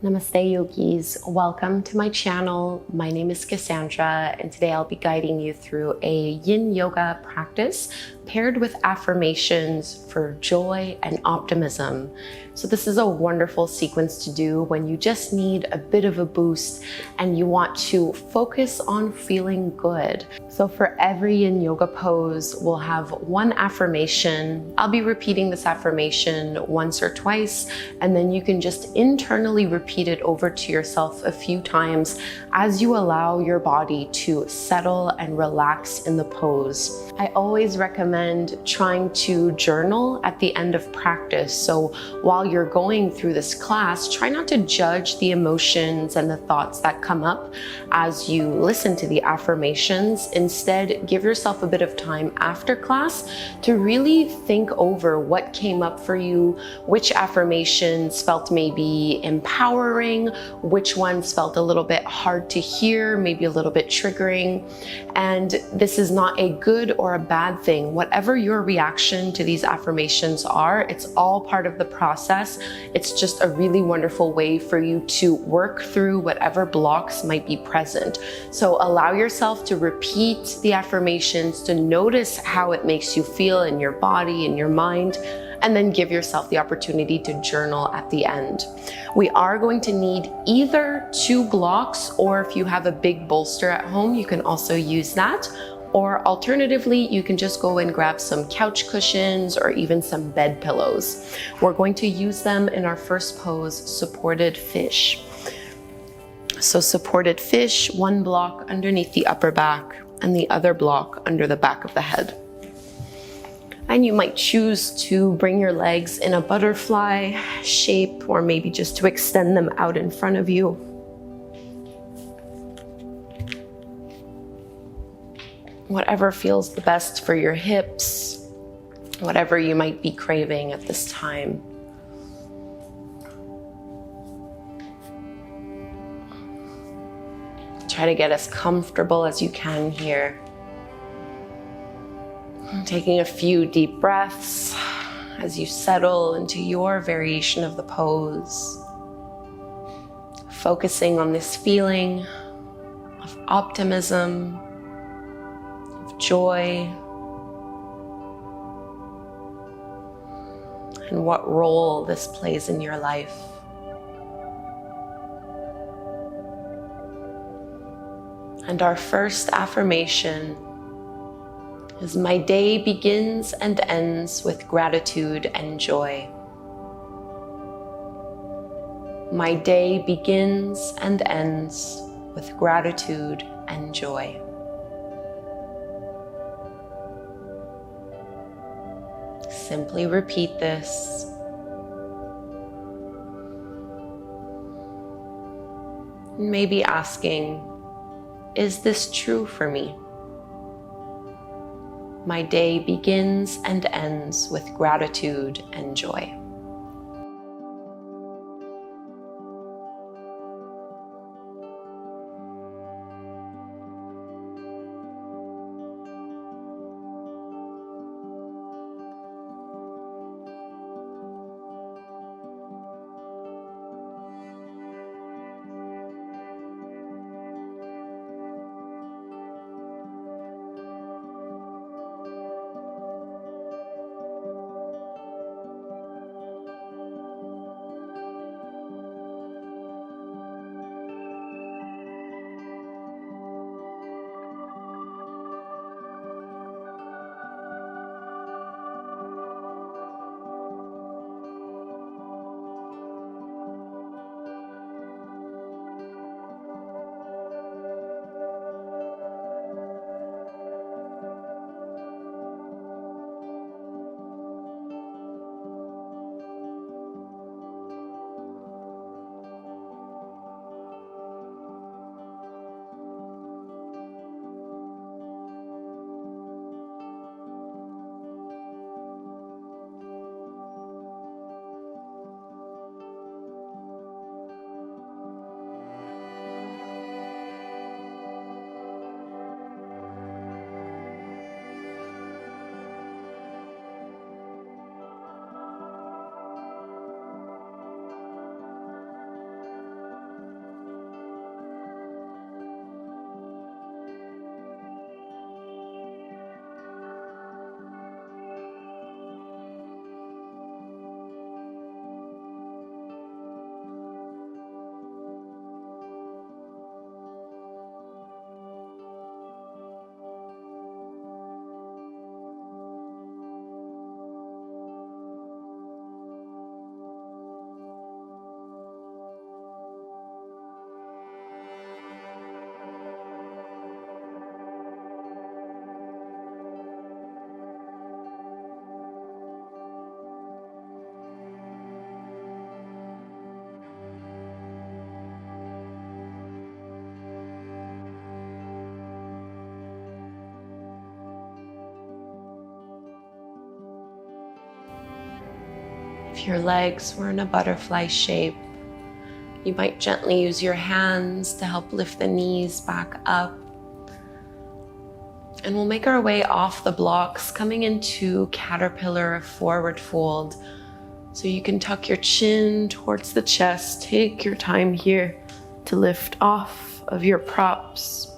Namaste yogis, welcome to my channel. My name is Kassandra and today I'll be guiding you through a Yin Yoga practice paired with affirmations for joy and optimism. So this is a wonderful sequence to do when you just need a bit of a boost and you want to focus on feeling good. So for every Yin Yoga pose, we'll have one affirmation. I'll be repeating this affirmation once or twice, and then you can just internally repeat it over to yourself a few times as you allow your body to settle and relax in the pose. I always recommend trying to journal at the end of practice. So while you're going through this class, try not to judge the emotions and the thoughts that come up as you listen to the affirmations. Instead, give yourself a bit of time after class to really think over what came up for you, which affirmations felt maybe empowering, which ones felt a little bit hard to hear, maybe a little bit triggering. And this is not a good or a bad thing. Whatever your reaction to these affirmations are, it's all part of the process. It's just a really wonderful way for you to work through whatever blocks might be present. So allow yourself to repeat the affirmations, to notice how it makes you feel in your body, in your mind, and then give yourself the opportunity to journal at the end. We are going to need either 2 blocks, or if you have a big bolster at home, you can also use that. Or alternatively, you can just go and grab some couch cushions or even some bed pillows. We're going to use them in our first pose, supported fish. So supported fish, 1 block underneath the upper back and the other block under the back of the head. And you might choose to bring your legs in a butterfly shape, or maybe just to extend them out in front of you. Whatever feels the best for your hips, whatever you might be craving at this time. Try to get as comfortable as you can here. Taking a few deep breaths as you settle into your variation of the pose. Focusing on this feeling of optimism, of joy, and what role this plays in your life. And our first affirmation is, my day begins and ends with gratitude and joy. My day begins and ends with gratitude and joy. Simply repeat this. Maybe asking, is this true for me? My day begins and ends with gratitude and joy. If your legs were in a butterfly shape, you might gently use your hands to help lift the knees back up. And we'll make our way off the blocks, coming into caterpillar forward fold. So you can tuck your chin towards the chest. Take your time here to lift off of your props.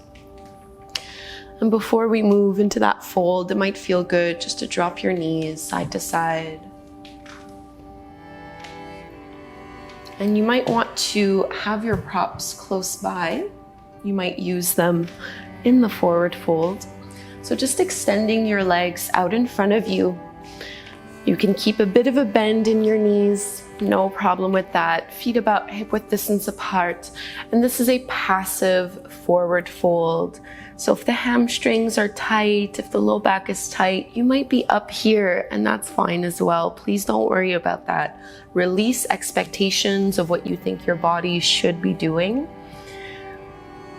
And before we move into that fold, it might feel good just to drop your knees side to side. And you might want to have your props close by. You might use them in the forward fold. So just extending your legs out in front of you. You can keep a bit of a bend in your knees, no problem with that. Feet about hip width distance apart. And this is a passive forward fold. So if the hamstrings are tight, if the low back is tight, you might be up here, and that's fine as well. Please don't worry about that. Release expectations of what you think your body should be doing.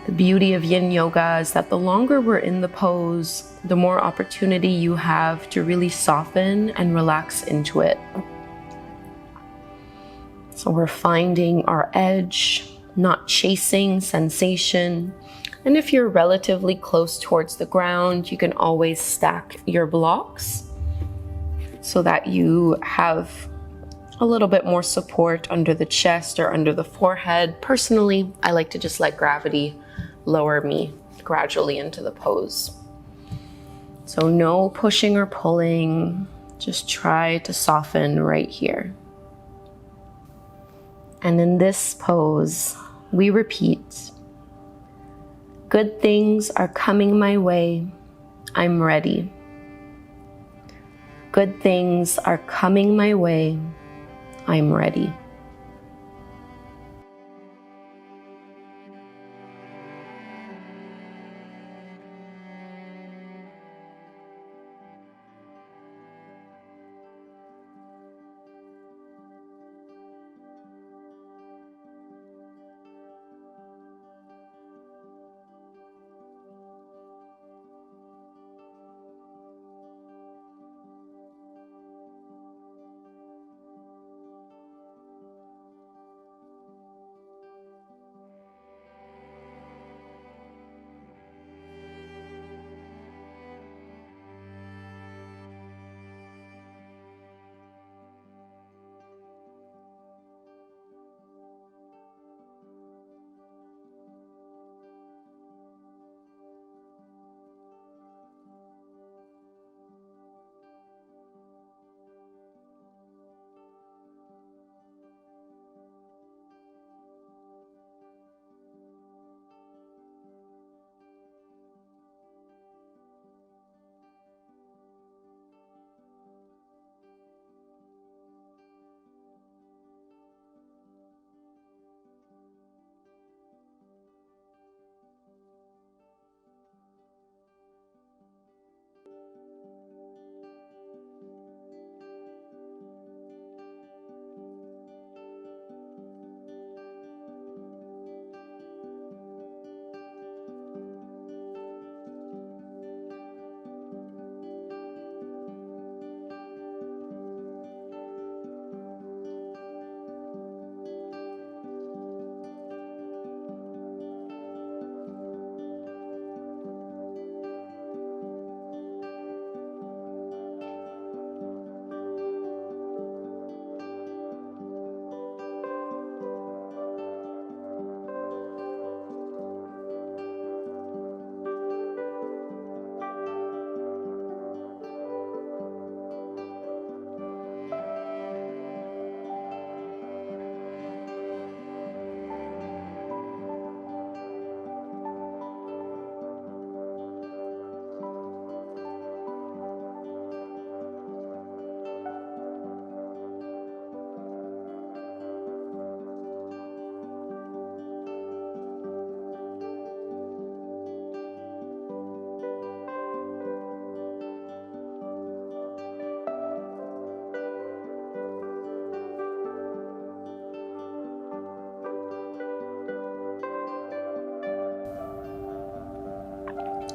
The beauty of Yin Yoga is that the longer we're in the pose, the more opportunity you have to really soften and relax into it. So we're finding our edge, not chasing sensation. And if you're relatively close towards the ground, you can always stack your blocks so that you have a little bit more support under the chest or under the forehead. Personally, I like to just let gravity lower me gradually into the pose. So no pushing or pulling, just try to soften right here. And in this pose, we repeat, good things are coming my way, I'm ready. Good things are coming my way, I'm ready.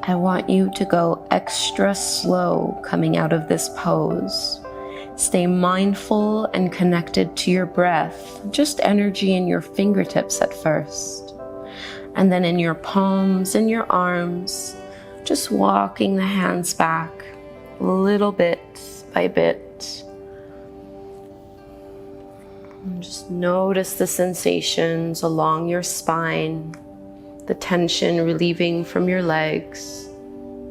I want you to go extra slow coming out of this pose. Stay mindful and connected to your breath, just energy in your fingertips at first. And then in your palms and your arms, just walking the hands back little bit by bit. And just notice the sensations along your spine, the tension relieving from your legs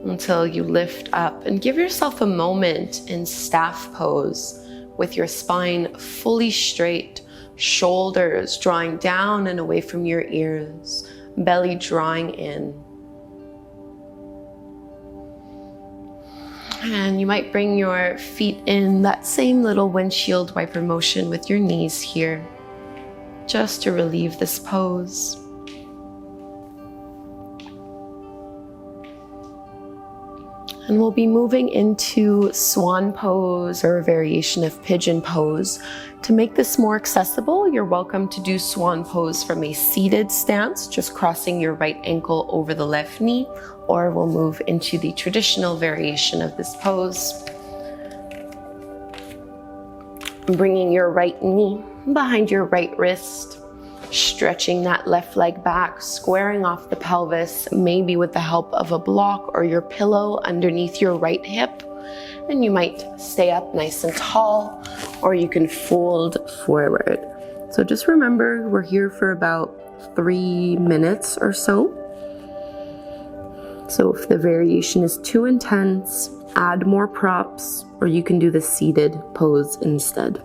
until you lift up and give yourself a moment in staff pose with your spine fully straight, shoulders drawing down and away from your ears, belly drawing in. And you might bring your feet in that same little windshield wiper motion with your knees here, just to relieve this pose. And we'll be moving into Swan Pose, or a variation of Pigeon Pose. To make this more accessible, you're welcome to do Swan Pose from a seated stance, just crossing your right ankle over the left knee, or we'll move into the traditional variation of this pose. Bringing your right knee behind your right wrist, stretching that left leg back, squaring off the pelvis, maybe with the help of a block or your pillow underneath your right hip. And you might stay up nice and tall, or you can fold forward. So just remember, we're here for about 3 minutes or so. So if the variation is too intense, add more props, or you can do the seated pose instead.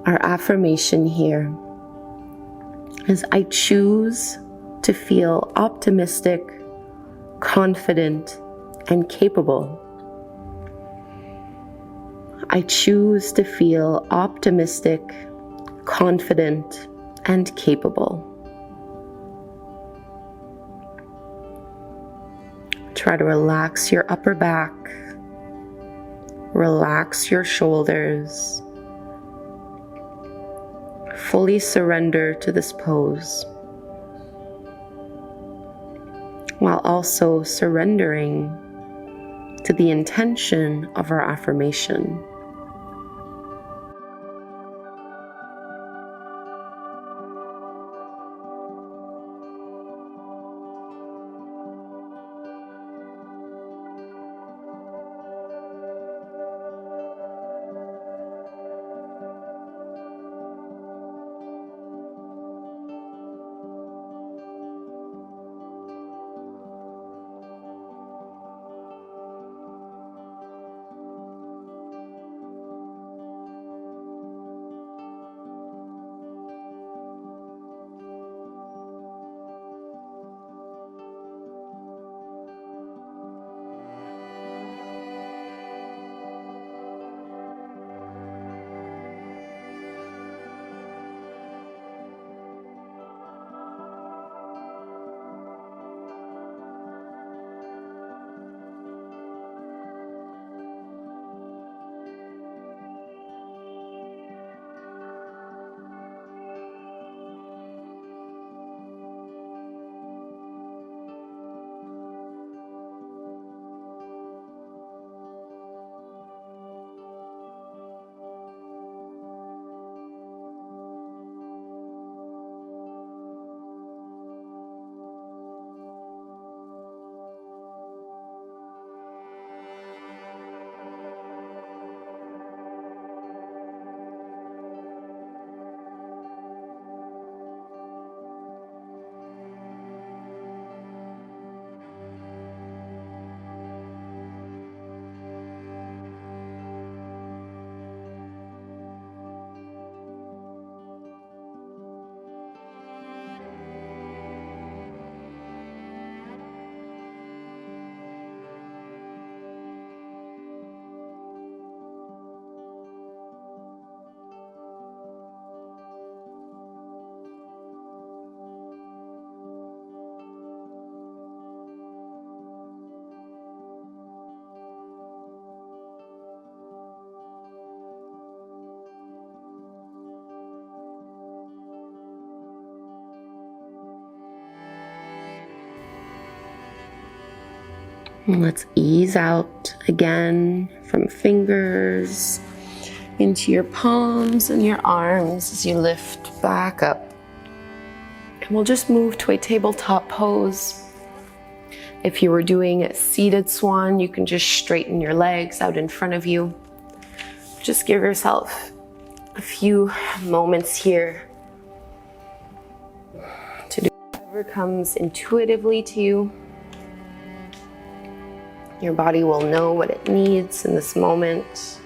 Our affirmation here is, I choose to feel optimistic, confident, and capable. I choose to feel optimistic, confident, and capable. Try to relax your upper back, relax your shoulders. Fully surrender to this pose, while also surrendering to the intention of our affirmation. And let's ease out again from fingers into your palms and your arms as you lift back up. And we'll just move to a tabletop pose. If you were doing a seated swan, you can just straighten your legs out in front of you. Just give yourself a few moments here to do whatever comes intuitively to you. Your body will know what it needs in this moment.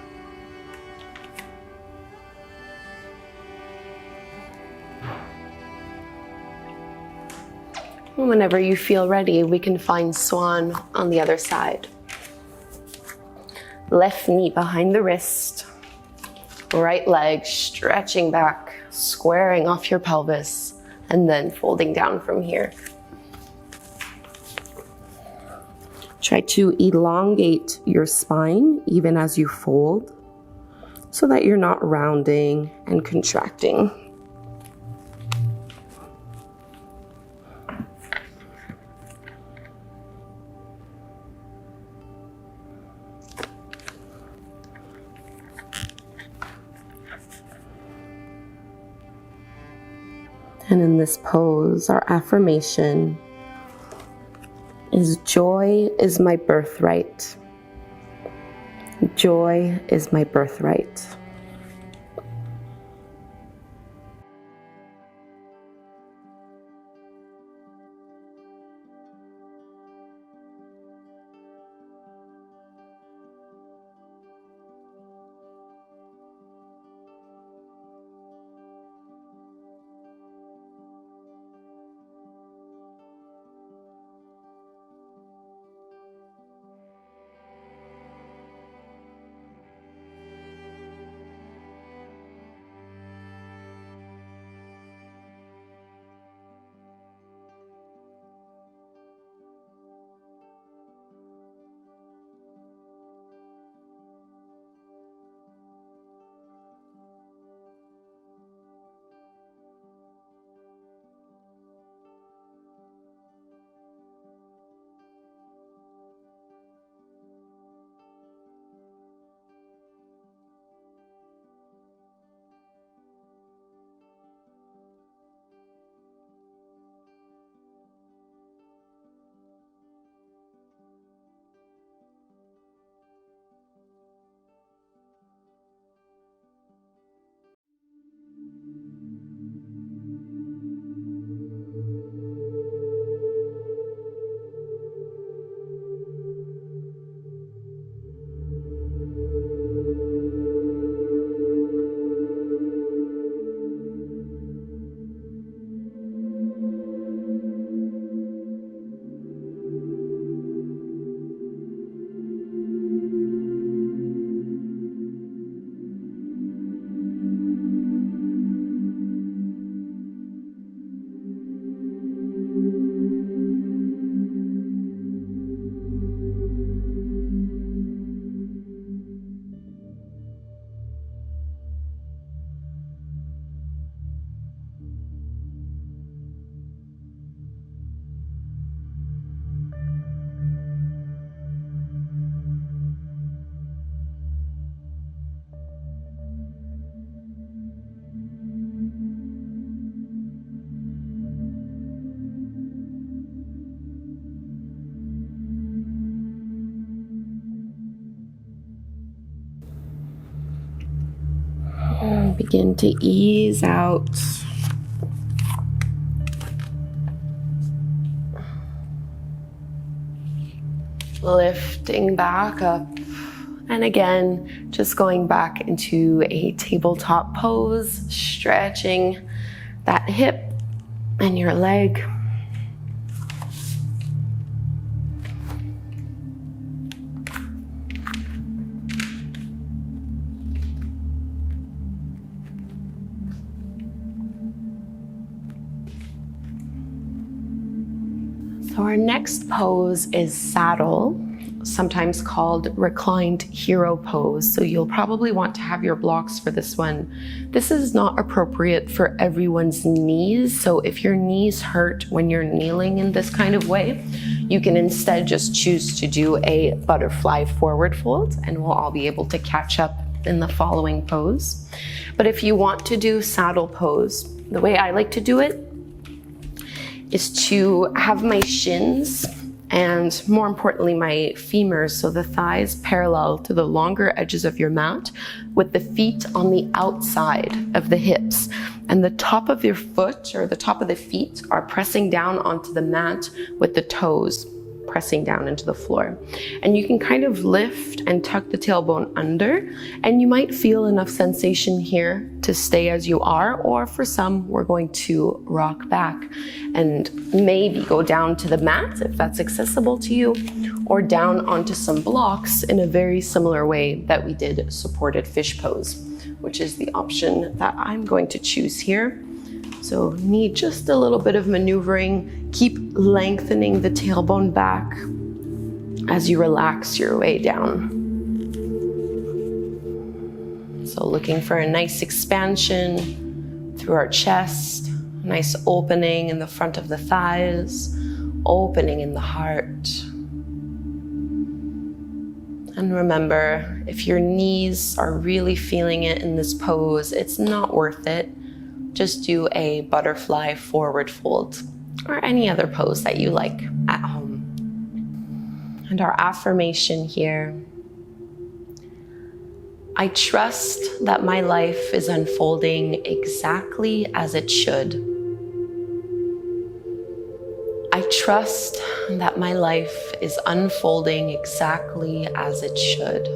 And whenever you feel ready, we can find swan on the other side. Left knee behind the wrist, right leg stretching back, squaring off your pelvis, and then folding down from here. Try to elongate your spine even as you fold so that you're not rounding and contracting. And in this pose, our affirmation is joy is my birthright. Joy is my birthright. Begin to ease out. Lifting back up. And again, just going back into a tabletop pose, stretching that hip and your leg. So our next pose is saddle, sometimes called reclined hero pose. So you'll probably want to have your blocks for this one. This is not appropriate for everyone's knees. So if your knees hurt when you're kneeling in this kind of way, You can instead just choose to do a butterfly forward fold, and we'll all be able to catch up in the following pose. But if you want to do saddle pose, the way I like to do it is to have my shins and, more importantly, my femurs, so the thighs, parallel to the longer edges of your mat, with the feet on the outside of the hips. And the top of your foot, or the top of the feet, are pressing down onto the mat with the toes pressing down into the floor. And you can kind of lift and tuck the tailbone under, and you might feel enough sensation here to stay as you are, or for some, we're going to rock back and maybe go down to the mat if that's accessible to you, or down onto some blocks in a very similar way that we did supported fish pose, which is the option that I'm going to choose here. So need just a little bit of maneuvering. Keep lengthening the tailbone back as you relax your way down. So looking for a nice expansion through our chest, a nice opening in the front of the thighs, opening in the heart. And remember, if your knees are really feeling it in this pose, it's not worth it. Just do a butterfly forward fold or any other pose that you like at home. And our affirmation here: I trust that my life is unfolding exactly as it should. I trust that my life is unfolding exactly as it should.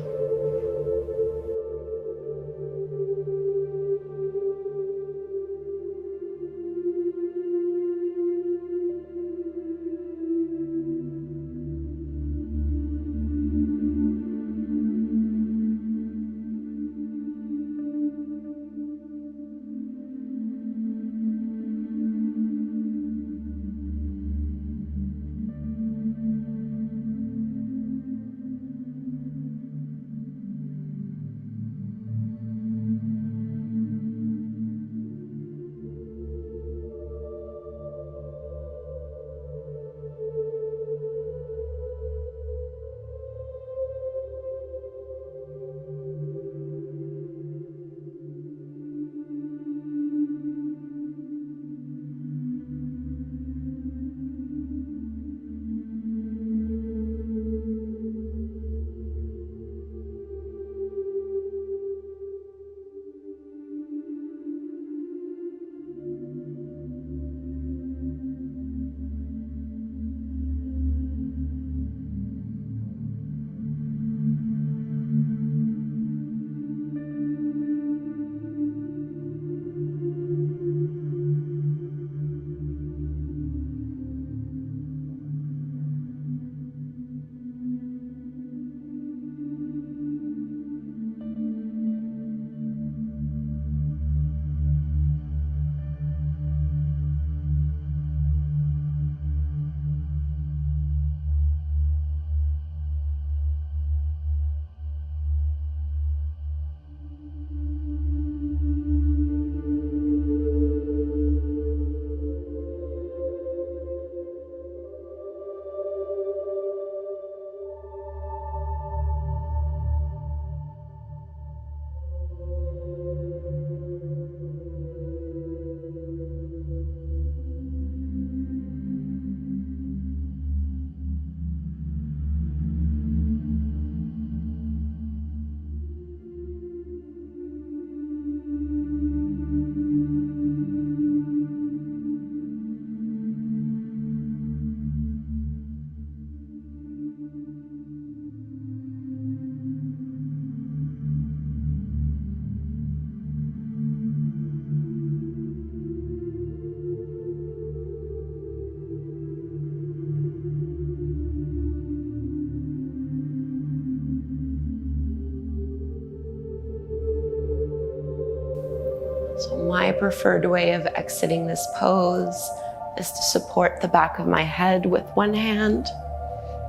So my preferred way of exiting this pose is to support the back of my head with one hand,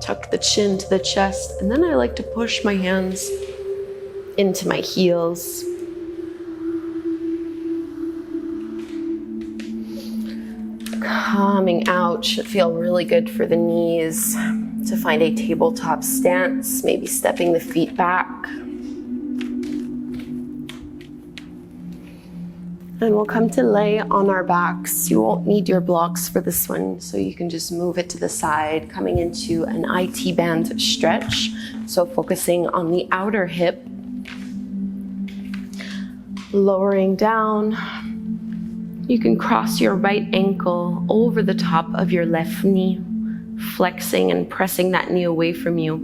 tuck the chin to the chest, and then I like to push my hands into my heels. coming out should feel really good for the knees. To find a tabletop stance, maybe stepping the feet back. And we'll come to lay on our backs. You won't need your blocks for this one, so you can just move it to the side, coming into an IT band stretch. So focusing on the outer hip, lowering down. You can cross your right ankle over the top of your left knee, flexing and pressing that knee away from you.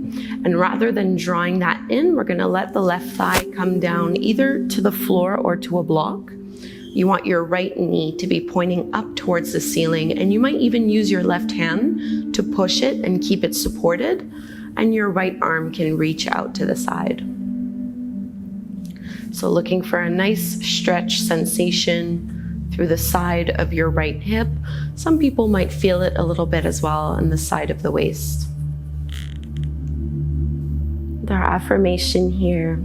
And rather than drawing that in, we're gonna let the left thigh come down either to the floor or to a block. You want your right knee to be pointing up towards the ceiling, and you might even use your left hand to push it and keep it supported, and your right arm can reach out to the side. So looking for a nice stretch sensation through the side of your right hip. Some people might feel it a little bit as well on the side of the waist. Our affirmation here: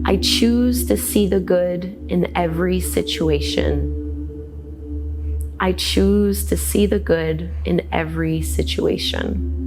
I choose to see the good in every situation. I choose to see the good in every situation.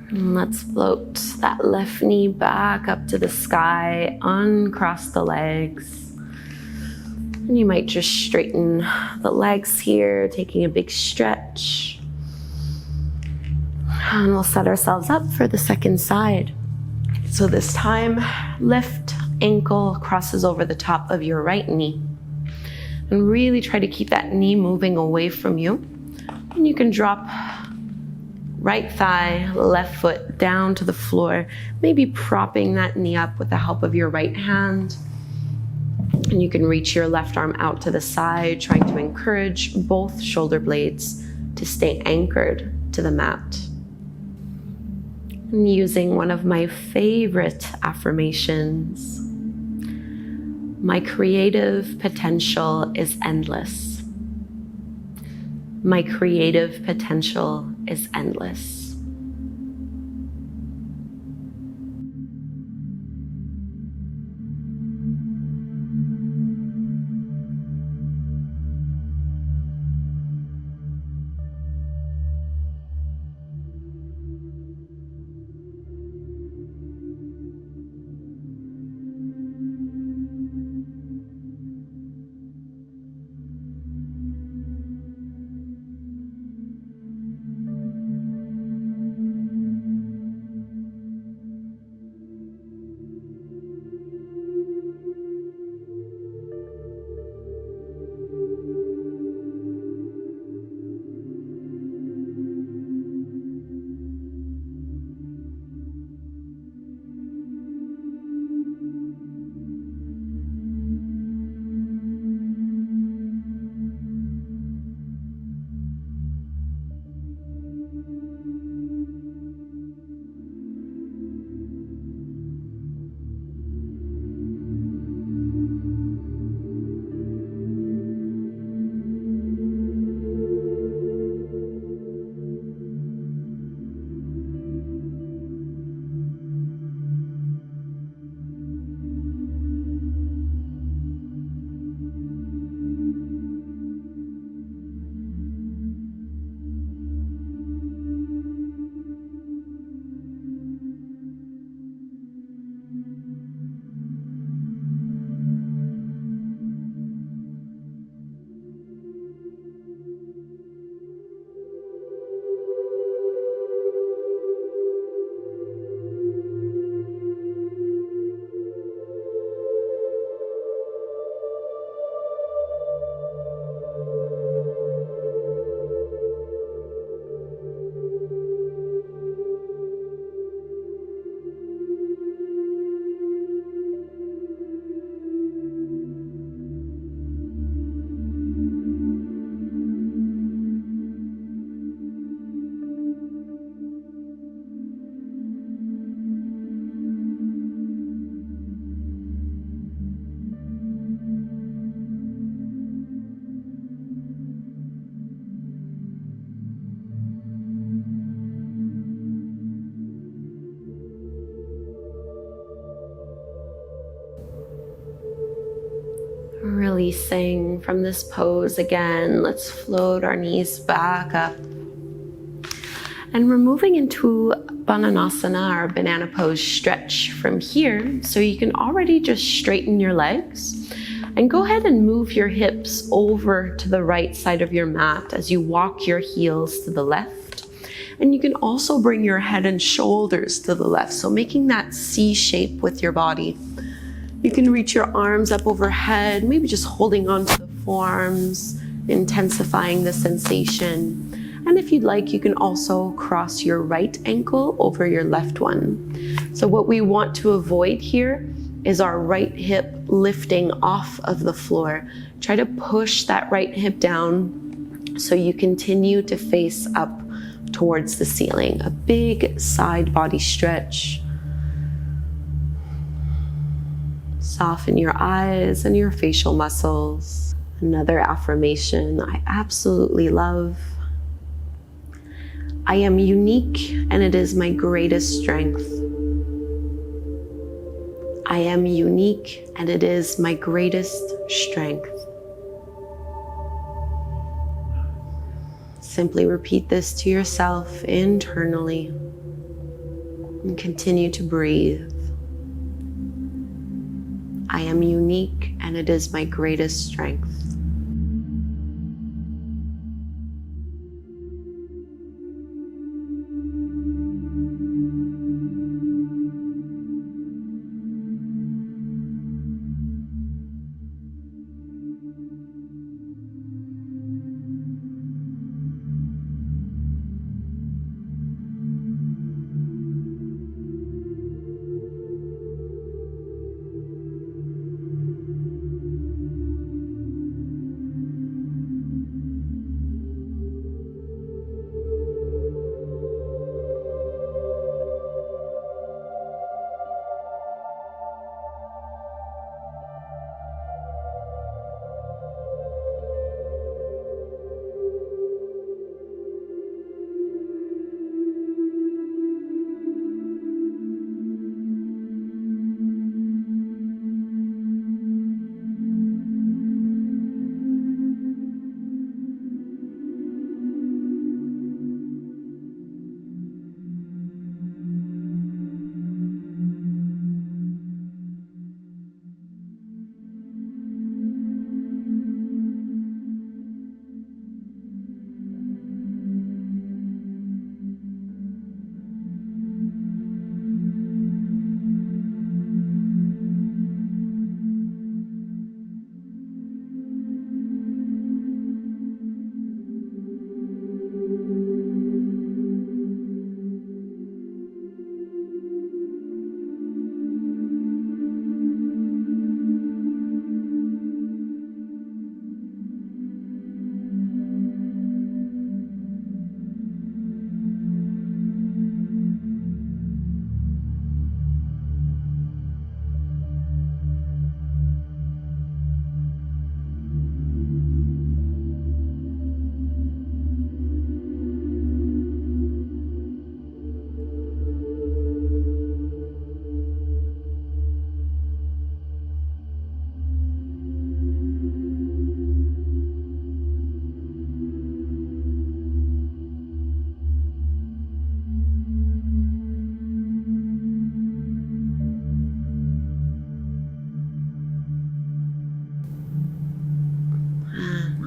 And let's float that left knee back up to the sky, uncross the legs. And you might just straighten the legs here, taking a big stretch. And we'll set ourselves up for the second side. So this time, left ankle crosses over the top of your right knee. And really try to keep that knee moving away from you. And you can drop right thigh, left foot down to the floor, maybe propping that knee up with the help of your right hand. And you can reach your left arm out to the side, trying to encourage both shoulder blades to stay anchored to the mat. And using one of my favorite affirmations: my creative potential is endless. My creative potential is endless. releasing from this pose again. Let's float our knees back up. And we're moving into Bananasana, or banana pose stretch from here. So you can already just straighten your legs and go ahead and move your hips over to the right side of your mat as you walk your heels to the left. And you can also bring your head and shoulders to the left, so making that C shape with your body. You can reach your arms up overhead, maybe just holding on to the forearms, intensifying the sensation. And if you'd like, you can also cross your right ankle over your left one. So what we want to avoid here is our right hip lifting off of the floor. Try to push that right hip down so you continue to face up towards the ceiling. A big side body stretch. Soften your eyes and your facial muscles. Another affirmation I absolutely love. I am unique and it is my greatest strength. I am unique and it is my greatest strength. Simply repeat this to yourself internally and continue to breathe. I am unique and it is my greatest strength.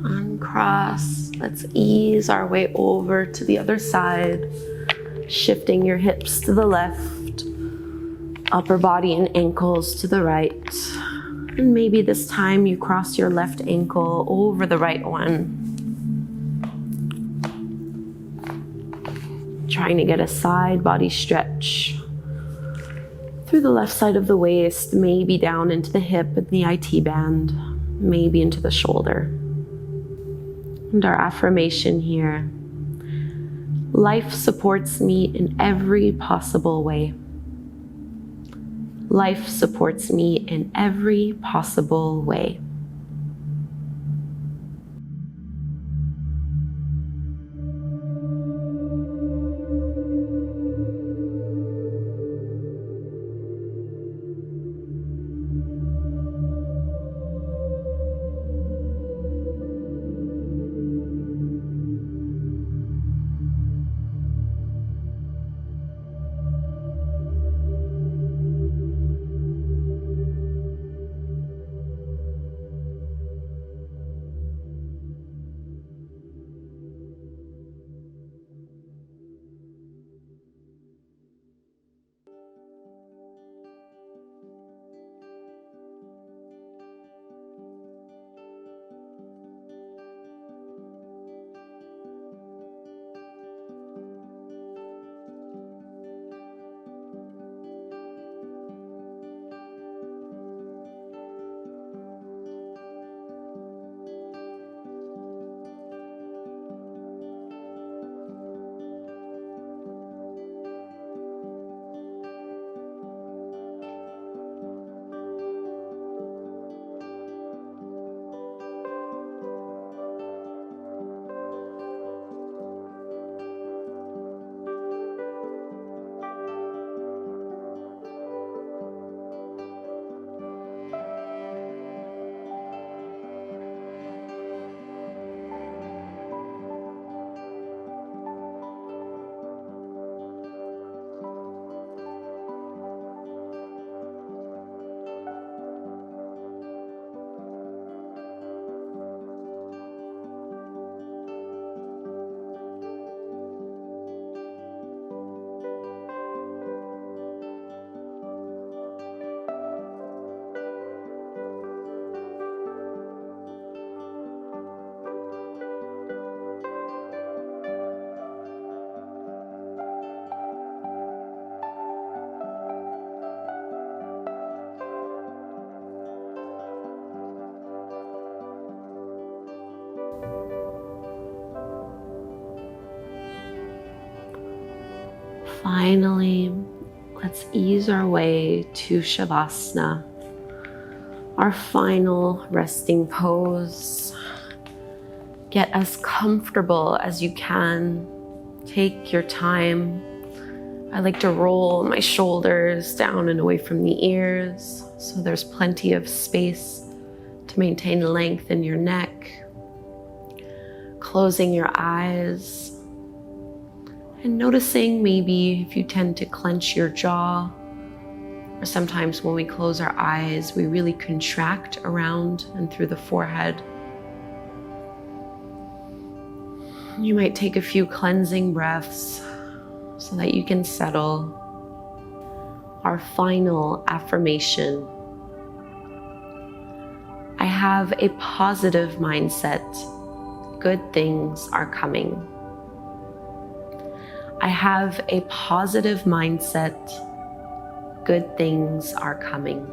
Uncross. Let's ease our way over to the other side, shifting your hips to the left, upper body and ankles to the right. And maybe this time you cross your left ankle over the right one. Trying to get a side body stretch through the left side of the waist, maybe down into the hip and the IT band, maybe into the shoulder. And our affirmation here: life supports me in every possible way. Life supports me in every possible way. Finally, let's ease our way to Shavasana, our final resting pose. Get as comfortable as you can. Take your time. I like to roll my shoulders down and away from the ears, so there's plenty of space to maintain length in your neck. Closing your eyes and noticing maybe if you tend to clench your jaw, or sometimes when we close our eyes, we really contract around and through the forehead. You might take a few cleansing breaths so that you can settle. Our final affirmation. I have a positive mindset. Good things are coming. I have a positive mindset. Good things are coming.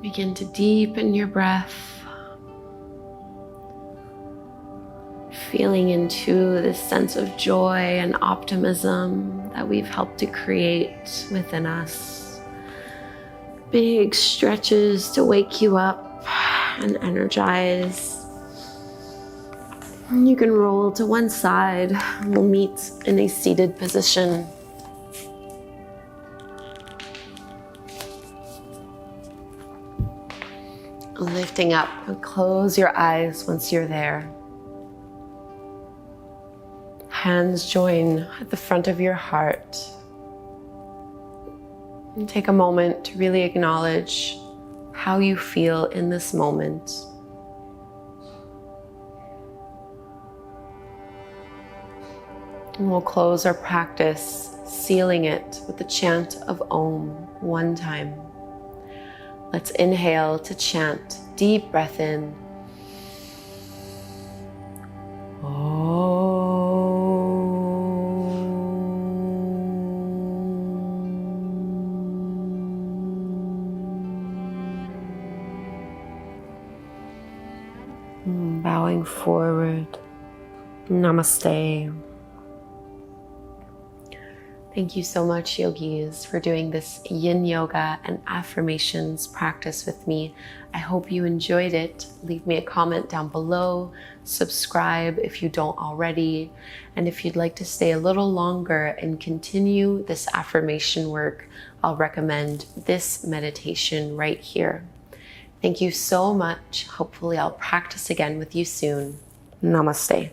Begin to deepen your breath, feeling into this sense of joy and optimism that we've helped to create within us. Big stretches to wake you up and energize. You can roll to one side. We'll meet in a seated position. Lifting up, and close your eyes once you're there. Hands join at the front of your heart. And take a moment to really acknowledge how you feel in this moment. And we'll close our practice, sealing it with the chant of Om one time. Let's inhale to chant. Deep breath in. Bowing forward. Namaste. Thank you so much, yogis, for doing this Yin Yoga and affirmations practice with me. I hope you enjoyed it. Leave me a comment down below. Subscribe if you don't already. And if you'd like to stay a little longer and continue this affirmation work, I'll recommend this meditation right here. Thank you so much. Hopefully I'll practice again with you soon. Namaste.